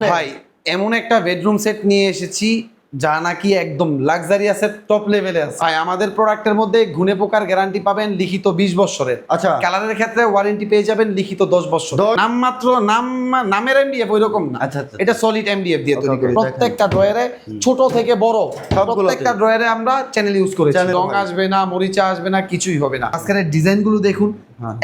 ভাই এমন একটা বেডরুম সেট নিয়ে এসেছি যা নাকি একদম লাক্সারিয়াসের টপ লেভেলে আছে। ভাই আমাদের প্রোডাক্টের মধ্যে ঘুনে পোকার গ্যারান্টি পাবেন লিখিত 20 বছরের। আচ্ছা। কালারের ক্ষেত্রে ওয়ারেন্টি পেয়ে যাবেন লিখিত 10 বছর। নাম মাত্র নামের এমডিএফ ওইরকম না। আচ্ছা, আচ্ছা। এটা সলিড এমডিএফ দিয়ে তৈরি করি। okay, প্রত্যেকটা ড্রয়ারে ছোট থেকে বড় প্রত্যেকটা ড্রয়ারে আমরা চ্যানেল ইউজ করেছি। রং আসবে না, মরিচা আসবে না, কিছুই হবে না। আজকের ডিজাইনগুলো দেখুন,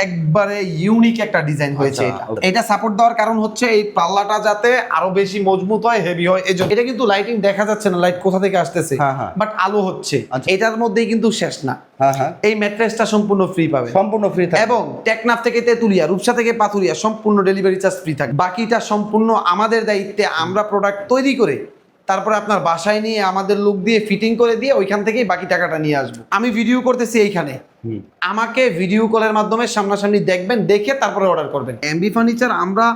একবারে ইউনিক একটা ডিজাইন হয়েছে। এটা সাপোর্ট দেওয়ার কারণ হচ্ছে এই পাল্লাটা যাতে আরো বেশি মজবুত হয়, হেভি হয়। এটা কিন্তু লাইটিং দেখা যাচ্ছে না, লাইট কোথা থেকে আসতেছে, বাট আলো হচ্ছে। এটার মধ্যেই কিন্তু শেষ না। এই ম্যাট্রেসটা সম্পূর্ণ ফ্রি পাবে, সম্পূর্ণ ফ্রি থাকবে এবং টেকনাফ থেকে তেতুলিয়া, রূপসা থেকে পাথুরিয়া সম্পূর্ণ ডেলিভারি চার্জ ফ্রি থাকবে। বাকিটা সম্পূর্ণ আমাদের দায়িত্বে। আমরা প্রোডাক্ট তৈরি করে তারপরে আপনার বাসায় নিয়ে আমাদের লোক দিয়ে ফিটিং করে দিয়ে ওইখান থেকেই বাকি টাকাটা নিয়ে আসবো। আমি ভিডিও করতেছি এইখানে, আমাকে ভিডিও কলের মাধ্যমে সামনাসামনি দেখবেন, দেখে তারপরে অর্ডার করবেন। এমবি ফার্নিচার আমরা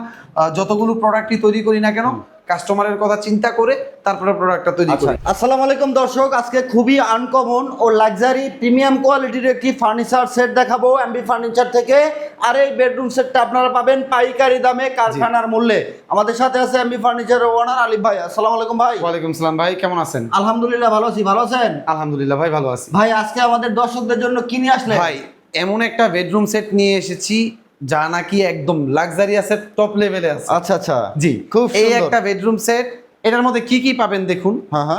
যতগুলো প্রোডাক্টই তৈরি করি না কেন, কাস্টমারের কথা চিন্তা করে তারপরে প্রোডাক্টটা তৈরি করি। আসসালামু আলাইকুম দর্শক, আজকে খুবই আনকমন ও লাক্সারি প্রিমিয়াম কোয়ালিটির একটি ফার্নিচার সেট দেখাবো এমবি ফার্নিচার থেকে। আর এই বেডরুম সেটটা আপনারা পাবেন পাইকারি দামে, কারখানার মূল্যে। আমাদের সাথে আছে এমবি ফার্নিচারের ওনার আলিফ ভাই। আসসালামু আলাইকুম ভাই। ওয়ালাইকুম সালাম ভাই, কেমন আছেন? আলহামদুলিল্লাহ ভালো আছি, ভালো আছেন? আলহামদুলিল্লাহ ভাই, ভালো আছি। ভাই আজকে আমাদের দর্শকদের জন্য কি নিয়ে আসলেন? ভাই এমন একটা বেডরুম সেট নিয়ে এসেছি যা নাকি একদম লাক্সারিয়াসের টপ লেভেলে আছে। আচ্ছা আচ্ছা, জি, খুব এই সুন্দর একটা বেডরুম সেট। এটার মধ্যে কি কি পাবেন দেখুন।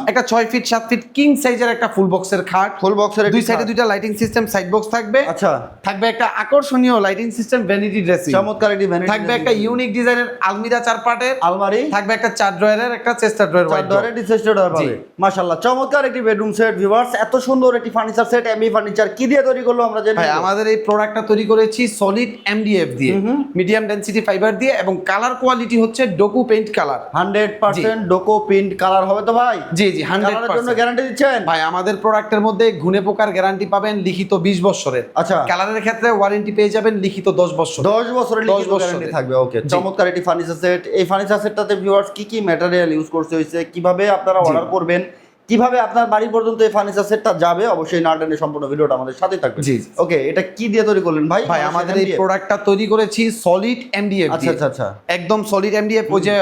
একটা 6 ফিট 7 ফিট কিং সাইজের একটা ফুল বক্সের খাট, ফুল বক্সের দুই সাইডে দুইটা লাইটিং সিস্টেম সাইড বক্স থাকবে। আচ্ছা, থাকবে একটা আকর্ষণীয় লাইটিং সিস্টেম ভ্যানিটি ড্রেসিং, চমৎকার একটি ভ্যানিটি। থাকবে একটা ইউনিক ডিজাইনের আলমিরা 4 পার্টের আলমারি, থাকবে একটা 4 ড্রয়ারের একটা চেস্টার ড্রয়ার, 4 ডয়ারের চেস্টার ডয়ার পাবে। মাশাআল্লাহ, চমৎকার একটি বেডরুম সেট। ভিউয়ার্স, এত সুন্দর একটি ফার্নিচার সেট এমবি ফার্নিচার কি দিয়ে তৈরি করলো আমরা জানি? ভাই আমাদের এই প্রোডাক্টটা তৈরি করেছি সলিড এমডিএফ দিয়ে, মিডিয়াম ডেনসিটি ফাইবার দিয়ে, এবং কালার কোয়ালিটি হচ্ছে ডোকু পেইন্ট কালার। 100% ডোকো প্রিন্ট কালার হবে তো ভাই? জি জি, 100% কালারের জন্য গ্যারান্টি দিচ্ছেন? ভাই আমাদের প্রোডাক্টের মধ্যে ঘুনে পোকার গ্যারান্টি পাবেন লিখিত 20 বছরের। আচ্ছা। কালারের ক্ষেত্রে ওয়ারেন্টি পেয়ে যাবেন লিখিত 10 বছর। 10 বছরের লিখিত গ্যারান্টি থাকবে। ওকে, চমৎকার একটি ফার্নিচার সেট। এই ফার্নিচার সেটটাতে ভিউয়ার্স কি কি ম্যাটেরিয়াল ইউজ করতে হয়েছে, কিভাবে আপনারা অর্ডার করবেন, কিভাবে আপনার বাড়ি পর্যন্ত এই ফার্নিচার সেটটা যাবে, অবশ্যই না টেনে সম্পূর্ণ ভিডিওটা আমাদের সাথেই থাকবে। জি। ওকে, এটা কি দিয়ে তৈরি করলেন ভাই? ভাই আমাদের এই প্রোডাক্টটা তৈরি করেছি সলিড এমডিএফ আচ্ছা দিয়ে। আচ্ছা আচ্ছা, একদম সলিড এমডিএফ। ওই যে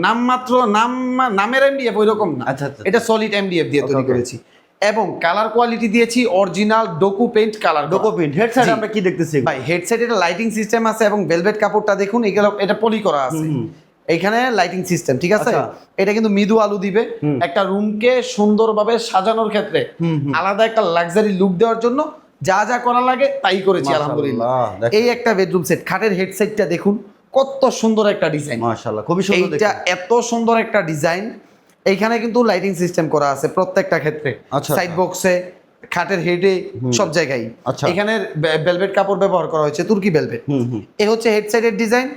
নাম মাত্র নামের এমডিএফ ওইরকম না। আচ্ছা আচ্ছা, এটা সলিড এমডিএফ দিয়ে তৈরি করেছি, এবং কালার কোয়ালিটি দিয়েছি original ডোকু paint colour. ডোকো print headset আমরা কি দেখতেছি ভাই? হেডসেট এটা লাইটিং সিস্টেম আছে, এবং ভেলভেট কাপড়টা দেখুন, এগুলো এটা পলি করা আছে। এইখানে লাইটিং সিস্টেম ঠিক আছে। এটা কিন্তু মৃদু আলো দিবে একটা রুমকে সুন্দরভাবে সাজানোর ক্ষেত্রে, আলাদা একটা লাক্সারি লুক দেওয়ার জন্য যা যা করা লাগে তাই করেছি আলহামদুলিল্লাহ। এই একটা বেডরুম সেট, খাটের হেডসেটটা দেখুন কত সুন্দর একটা ডিজাইন। মাশাআল্লাহ, খুবই সুন্দর। এইটা এত সুন্দর একটা ডিজাইন। এইখানে কিন্তু লাইটিং সিস্টেম করা আছে প্রত্যেকটা ক্ষেত্রে, সাইড বক্সে, খাটের হেডে, সব জায়গায়। এখানে ভেলভেট কাপড় ব্যবহার করা হয়েছে, তুর্কি ভেলভেট। এই হচ্ছে হেডসেটের ডিজাইন।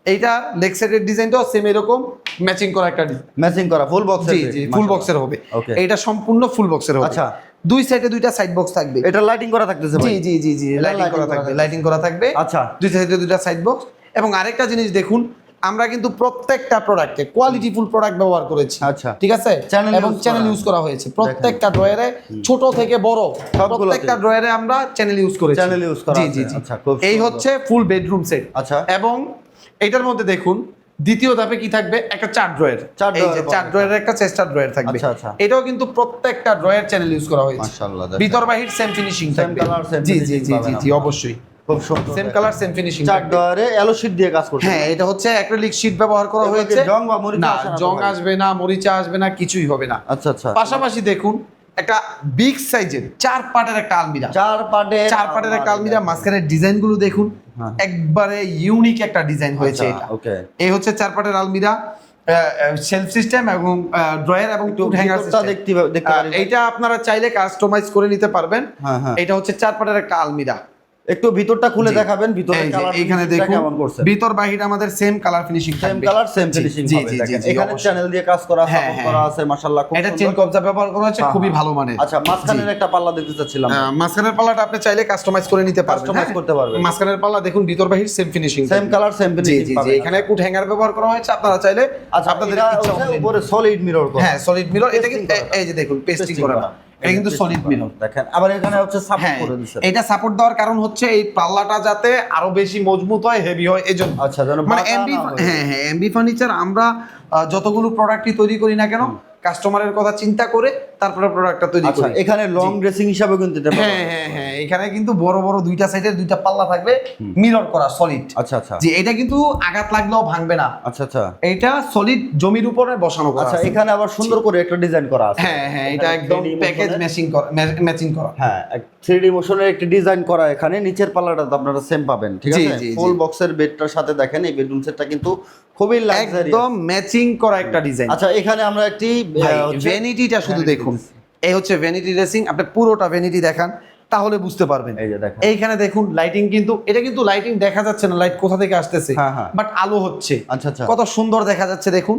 এইটা লেগ সাইডের ডিজাইনটাও সেম এরকম ম্যাচিং করা একটা ডিজাইন, ম্যাচিং করা ফুল বক্স। জি জি, ফুল বক্সের হবে। এইটা সম্পূর্ণ ফুল বক্সের হবে। আচ্ছা, দুই সাইডে দুইটা সাইড বক্স থাকবে। এটা লাইটিং করা থাকতেছে ভাই? জি জি জি জি, লাইটিং করা থাকবে, লাইটিং করা থাকবে। আচ্ছা, দুই সাইডে দুইটা সাইড বক্স। এবং আরেকটা জিনিস দেখুন, আমরা কিন্তু প্রত্যেকটা প্রোডাক্টে কোয়ালিটিফুল প্রোডাক্ট ব্যবহার করেছি। আচ্ছা, ঠিক আছে, এবং চ্যানেল ইউজ করা হয়েছে প্রত্যেকটা ড্রয়ারে, ছোট থেকে বড় প্রত্যেকটা ড্রয়ারে আমরা চ্যানেল ইউজ করেছি। চ্যানেল ইউজ করা জি জি জি। এই হচ্ছে ফুল বেডরুম সেট। আচ্ছা, এবং এটার মধ্যে দেখুন দ্বিতীয় ধাপে কি থাকবে, একটা 4 ড্রয়ার। এই যে 4 ড্রয়ারের একটা চেস্টার ড্রয়ার থাকবে। এটাও কিন্তু প্রত্যেকটা ড্রয়ার চ্যানেল ইউজ করা হয়েছে। মাশাআল্লাহ, ভিতর বাহির সেম ফিনিশিং থাকবে। জি জি জি জি জি, অবশ্যই খুব সুন্দর, সেম কালার সেম ফিনিশিং। 4 ডয়ারে অ্যালো শীট দিয়ে কাজ করছে। হ্যাঁ, এটা হচ্ছে অ্যাক্রিলিক শীট ব্যবহার করা হয়েছে। জং বা মরিচা না, আসবে না? জং আসবে না, মরিচা আসবে না, কিছুই হবে না। আচ্ছা আচ্ছা, পাশাপাশি দেখুন একটা বিগ সাইজের 4 পার্টের একটা আলমিরা, 4 পার্টের একটা আলমিরা। মাঝখানের ডিজাইনগুলো দেখুন, একবারে ইউনিক একটা ডিজাইন হয়েছে এটা। ওকে, এই হচ্ছে 4 পার্টের আলমিরা, শেলফ সিস্টেম এবং ড্রয়ার এবং টু হ্যাঙ্গার সিস্টেম। দেখতে পারি এইটা আপনারা চাইলে কাস্টমাইজ করে নিতে পারবেন। এটা হচ্ছে 4 পার্টের একটা আলমিরা। একটু ভিতরটা খুলে দেখাবেন, ভিতরের কালার এখানে দেখুন কেমন করছে। ভিতর বাহির আমাদের সেম কালার ফিনিশিং থাকবে, সেম কালার সেম ফিনিশিং হবে। দেখেন এখানে চ্যানেল দিয়ে কাজ করা, সাপোর্ট করা আছে। মাশাআল্লাহ, এটা চেন কবজা ব্যবহার করা হয়েছে, খুবই ভালো মানের। আচ্ছা, মাঝখানের একটা পাল্লা দেখতে চাচ্ছিলাম। মাঝখানের পাল্লাটা আপনি চাইলে কাস্টমাইজ করে নিতে পারবেন, কাস্টমাইজ করতে পারবেন। মাঝখানের পাল্লা দেখুন ভিতর বাহির same finishing, same colour same finishing পাবেন। এখানে কুট হ্যাঙ্গার ব্যবহার করা হয়েছে, আপনারা চাইলে আপনাদের ইচ্ছা অনুযায়ী উপরে সলিড মিরর করা। হ্যাঁ, সলিড মিরর। এটা কিন্তু এই যে দেখুন পেস্টিং করা না, এটা কিন্তু সলিড মিরর দেখেন, আবার এখানে হচ্ছে সাপোর্ট হ্যাঁ, করে দিয়েছে। এটা সাপোর্ট দেওয়ার কারণ হচ্ছে এই পাল্লাটা যাতে আরো বেশি মজবুত হয়, হেভি হয় এজন্য। আচ্ছা, যেন মানে বাঁকা এমবি, না হয়। হ্যাঁ হ্যাঁ, এমবি ফার্নিচার আমরা যতগুলো প্রোডাক্টই তৈরি করি না কেন, কাস্টমারের কথা চিন্তা করে তারপরে প্রোডাক্টটা তৈরি আচ্ছা, করি। এখানে লং ড্রেসিং হিসাবে কিন্তু এটা পাবেন। হ্যাঁ হ্যাঁ হ্যাঁ, এখানে কিন্তু বড় বড় দুইটা সাইডের দুইটা পাল্লা থাকবে, মিরর করা সলিড। আচ্ছা আচ্ছা যে এটা কিন্তু আঘাত লাগলেও ভাঙবে না, আচ্ছা আচ্ছা এটা সলিড জমির উপরে বসানো করা আচ্ছা, আছে। এখানে আবার সুন্দর করে একটা ডিজাইন করা আছে। হ্যাঁ হ্যাঁ, এটা একদম 3D প্যাকেজ মোশনের- ম্যাচিং করা। হ্যাঁ, 3D মোশনের একটি ডিজাইন করা। এখানে নিচের পাল্লাটা তো আপনারা সেম পাবেন, ঠিক জি, আছে? জি, জি। ফুল বক্সের বেডটার সাথে দেখেন এই বেডরুম সেটটা কিন্তু খুবই লাক্সারি। একদম ম্যাচিং করা একটা ডিজাইন। আচ্ছা, এখানে আমরা একটি ভ্যানিটিটা শুধু vanity দেখুন, এই হচ্ছে ভ্যানিটি ড্রেসিং। আপনি পুরোটা ভ্যানিটি দেখান তাহলে বুঝতে পারবেন। এই যে দেখেন, এইখানে দেখুন লাইটিং, কিন্তু এটা কিন্তু লাইটিং দেখা যাচ্ছে না, লাইট কোথা থেকে আসতেছে, হ্যাঁ, হ্যাঁ। বাট আলো হচ্ছে। আচ্ছা আচ্ছা, কত সুন্দর দেখা যাচ্ছে দেখুন।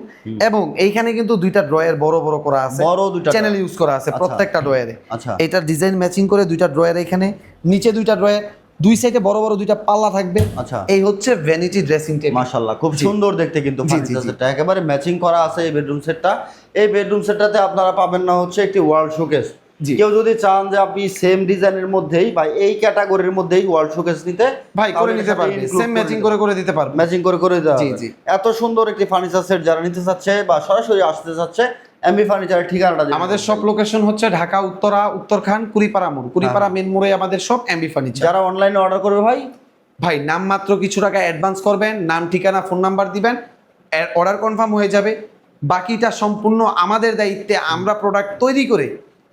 এবং এইখানে কিন্তু দুইটা ড্রয়ার বড় বড় করা আছে, বড় দুইটা চ্যানেল ইউজ করা আছে আচ্ছা। প্রত্যেকটা ড্রয়ারে। আচ্ছা। এটার ডিজাইন ম্যাচিং করে দুইটা ড্রয়ার, এখানে নিচে দুইটা ড্রয়ার, দুই সাইডে বড় বড় দুইটা পাল্লা থাকবে। আচ্ছা। এই হচ্ছে ভ্যানিটি ড্রেসিং টেবিল। মাশাআল্লাহ, খুব জি। সুন্দর দেখতে কিন্তু জি, জি, ফার্নিচার জি। সেটটা একেবারে ম্যাচিং করা আছে এই বেডরুম সেটটা। এই বেডরুম সেটটাতে আপনারা পাবেন না হচ্ছে একটি ওয়াল শোকেস। জি। কেউ যদি চান যে আপনি সেম ডিজাইনের মধ্যেই বা এই ক্যাটাগরির মধ্যেই ওয়াল শোকেস নিতে, ভাই করে নিতে পারবে, সেম ম্যাচিং করে দিতে পারবে। ম্যাচিং করে দেওয়া জি, হবে। জি। এত সুন্দর একটি ফার্নিচার সেট যারা নিতে চাচ্ছে বা সরাসরি আসতে চাচ্ছে, এমবি ফার্নিচারের ঠিকানাটা দিবেন। আমাদের সব লোকেশন হচ্ছে ঢাকা উত্তরা, উত্তরখান, কুড়িপাড়া মোড়, কুড়িপাড়া মেন মোড়ে আমাদের সব এমবি ফার্নিচার। যারা অনলাইনে অর্ডার করবে ভাই, ভাই নাম মাত্র কিছু টাকা অ্যাডভান্স করবেন, নাম ঠিকানা ফোন নাম্বার দিবেন, অর্ডার কনফার্ম হয়ে যাবে। বাকিটা সম্পূর্ণ আমাদের দায়িত্বে, আমরা প্রোডাক্ট তৈরি করে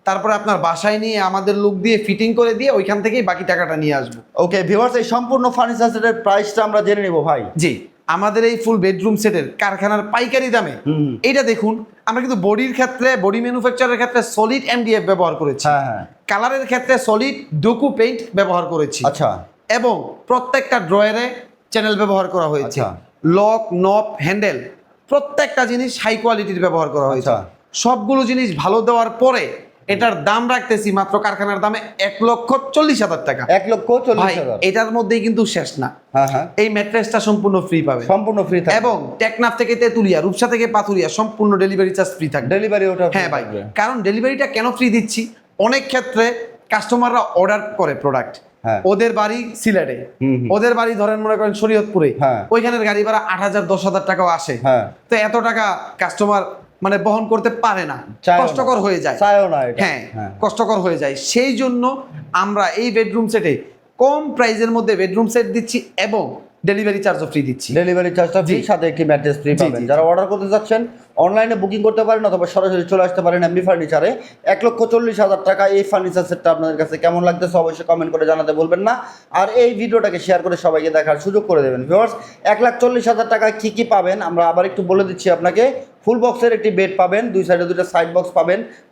তারপরে আপনার বাসায় নিয়ে আমাদের লোক দিয়ে ফিটিং করে দিয়ে ওইখান থেকেই বাকি টাকাটা নিয়ে আসবো। ওকে ভিউয়ার্স, এই সম্পূর্ণ ফার্নিচার সেটের প্রাইসটা আমরা জেনে নেব ভাই। জি, আমাদের এই ফুল বেডরুম সেটের কারখানার পাইকারি দামে এইটা দেখুন, আমরা কিন্তু বডির ক্ষেত্রে, বডি ম্যানুফ্যাকচারের ক্ষেত্রে সলিড এমডিএফ ব্যবহার করেছি, হ্যাঁ হ্যাঁ, কালারের ক্ষেত্রে সলিড ডোকু পেইন্ট ব্যবহার করেছি, আচ্ছা এবং প্রত্যেকটা ড্রয়ারে চ্যানেল ব্যবহার করা হয়েছে, আচ্ছা। লক নব হ্যান্ডেল প্রত্যেকটা জিনিস হাই কোয়ালিটির ব্যবহার করা হয়েছে। আচ্ছা। সবগুলো জিনিস ভালো দেওয়ার পরে এটার দাম রাখতেছি মাত্র কারখানার দামে 1,40,000 টাকা। 1,40,000। এটার মধ্যেই কিন্তু শেষ না, হ্যাঁ হ্যাঁ, এই ম্যাট্রেসটা সম্পূর্ণ ফ্রি পাবে, সম্পূর্ণ ফ্রি থাকবে এবং টেকনাফ থেকে তেতুলিয়া, রূপসা থেকে পাথুরিয়া সম্পূর্ণ ডেলিভারি চার্জ ফ্রি থাকবে। ডেলিভারি ওটা হ্যাঁ ভাই, কারণ ডেলিভারিটা কেন ফ্রি দিচ্ছি, অনেক ক্ষেত্রে কাস্টমাররা অর্ডার করে প্রোডাক্ট, হ্যাঁ। ওদের বাড়ি সিলেটে, ওদের বাড়ি ধরেন মনে করেন শরীয়তপুরে, হ্যাঁ। ওইখানের গাড়ি ভাড়া 8,000 10,000 টাকাও আসে, হ্যাঁ। তো এত টাকা কাস্টমার মানে বহন করতে পারে না, চায়ও না। কষ্টকর হয়ে যায়, চায়ও না এটা। হ্যাঁ হ্যাঁ। কষ্টকর হয়ে যায়। সেই জন্য আমরা এই বেডরুম সেটে কম প্রাইসের মধ্যে বেডরুম সেট দিচ্ছি এবং ডেলিভারি চার্জও ফ্রি দিচ্ছি। ডেলিভারি চার্জটা ফ্রি, সাথে একটি ম্যাট্রেস ফ্রি জি, পাবেন। জি, যারা অর্ডার করতে যাচ্ছেন অনলাইনে বুকিং করতে পারেন অথবা সরাসরি চলে আসতে পারেন এমবি ফার্নিচারে। 1,40,000 টাকা এই ফার্নিচার সেটটা আপনাদের কাছে কেমন লাগতেছে অবশ্যই কমেন্ট করে জানাতে বলবেন না। আর এই ভিডিওটাকে শেয়ার করে সবাইকে দেখার সুযোগ করে দেবেন। ভিউয়ার্স, 1,40,000 টাকায় কী কী পাবেন আমরা আবার একটু বলে দিচ্ছি আপনাকে। ফুল বক্সের একটি বেড পাবেন, দুই সাইডে দুটো সাইড বক্স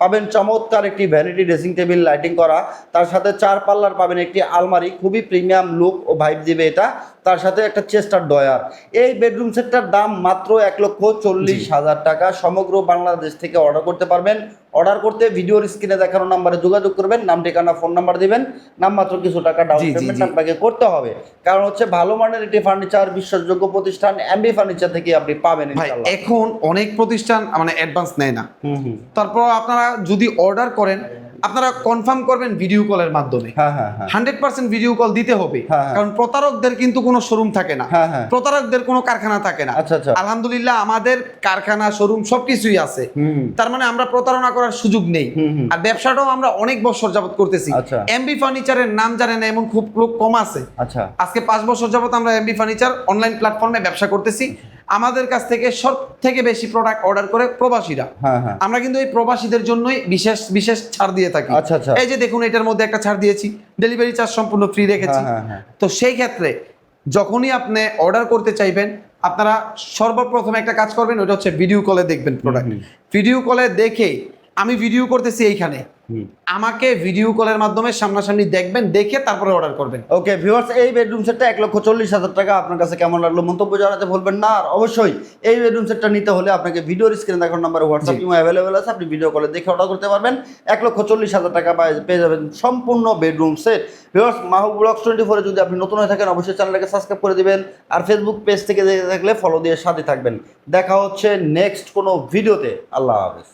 পাবেন চমৎকার একটি ভ্যানিটি ড্রেসিং টেবিল লাইটিং করা, তার সাথে 4 পাল্লার পাবেন একটি আলমারি, খুবই প্রিমিয়াম লুক ও ভাইব দিবে এটা, তার সাথে একটা চেস্টার ডয়ার। এই বেডরুম সেটটার দাম মাত্র 1,40,000 টাকা। সমগ্র বাংলাদেশ থেকে অর্ডার করতে পারবেন। অর্ডার করতে ভিডিওর স্ক্রিনে দেখানো নাম্বারে যোগাযোগ করবেন, নাম ঠিকানা ফোন নাম্বার দিবেন, নাম মাত্র কিছু টাকা ডাউন জি, জি, পেমেন্ট জি। আপনাকে করতে হবে। কারণ হচ্ছে ভালো মানের একটি ফার্নিচার, বিশ্বাসযোগ্য প্রতিষ্ঠান এমবি ফার্নিচার থেকে আপনি পাবেন ভাই ইনশাআল্লাহ। এখন অনেক প্রতিষ্ঠান মানে অ্যাডভান্স নেয় না, হুম, তারপর আপনারা যদি অর্ডার করেন আপনারা কনফার্ম করবেন ভিডিও কলের মাধ্যমে। হ্যাঁ হ্যাঁ হ্যাঁ, 100% ভিডিও কল দিতে হবে, হ্যাঁ, হ্যাঁ। কারণ প্রতারকদের কিন্তু কোনো শোরুম থাকে না, হ্যাঁ, হ্যাঁ। প্রতারকদের কোনো কারখানা থাকে না। আচ্ছা, আচ্ছা। আলহামদুলিল্লাহ আমাদের কারখানা শোরুম সবকিছুই আছে, হুম। তার মানে আমরা প্রতারণা করার সুযোগ নেই। হুম। আর ব্যবসাটাও আমরা অনেক বছর যাবত করতেছি। আচ্ছা। এমবি ফার্নিচারের নাম জানে না এমন খুব লোক কম আছে। আচ্ছা, আজকে 5 বছর যাবত আমরা এমবি ফার্নিচার অনলাইন প্ল্যাটফর্মে ব্যবসা করতেছি। আমাদের কাছ থেকে সব থেকে বেশি প্রোডাক্ট অর্ডার করে প্রবাসীরা। হ্যাঁ হ্যাঁ, আমরা কিন্তু এই প্রবাসীদের জন্যই বিশেষ বিশেষ ছাড় দিয়ে থাকি। আচ্ছা, আচ্ছা। এই যে দেখুন এটার মধ্যে একটা ছাড় দিয়েছি, ডেলিভারি চার্জ সম্পূর্ণ ফ্রি রেখেছি। হ্যাঁ, হ্যাঁ, তো সেই ক্ষেত্রে যখনই আপনি অর্ডার করতে চাইবেন আপনারা সর্বপ্রথম একটা কাজ করবেন, ওটা হচ্ছে ভিডিও কলে দেখবেন প্রোডাক্ট। ভিডিও কলে দেখে আমি ভিডিও করতেছি এইখানে, আমাকে ভিডিও কলের মাধ্যমে সামনাসামনি দেখবেন, দেখে তারপরে অর্ডার করবেন। ওকে ভিউয়ার্স, এই বেডরুম সেটটা 1,40,000 টাকা। আপনার কাছে কেমন লাগলো মন্তব্য জানাতে ভুলবেন না। আর অবশ্যই এই বেডরুম সেটটা নিতে হলে আপনাকে ভিডিওর স্ক্রিনে দেখানো নাম্বারে হোয়াটসঅ্যাপ ইমো অ্যাভেলেবেল আছে, আপনি ভিডিও কলে দেখে অর্ডার করতে পারবেন। 1,40,000 টাকা পেয়ে যাবেন সম্পূর্ণ বেডরুম সেট। ভিউয়ার্স, মাহবুব ব্লগস 24 যদি আপনি নতুন হয়ে থাকেন অবশ্যই চ্যানেলটাকে সাবস্ক্রাইব করে দিবেন, আর ফেসবুক পেজ থেকে দেখে থাকলে ফলো দিয়ে সাথে থাকবেন। দেখা হচ্ছে নেক্সট কোনো ভিডিওতে। আল্লাহ হাফেজ।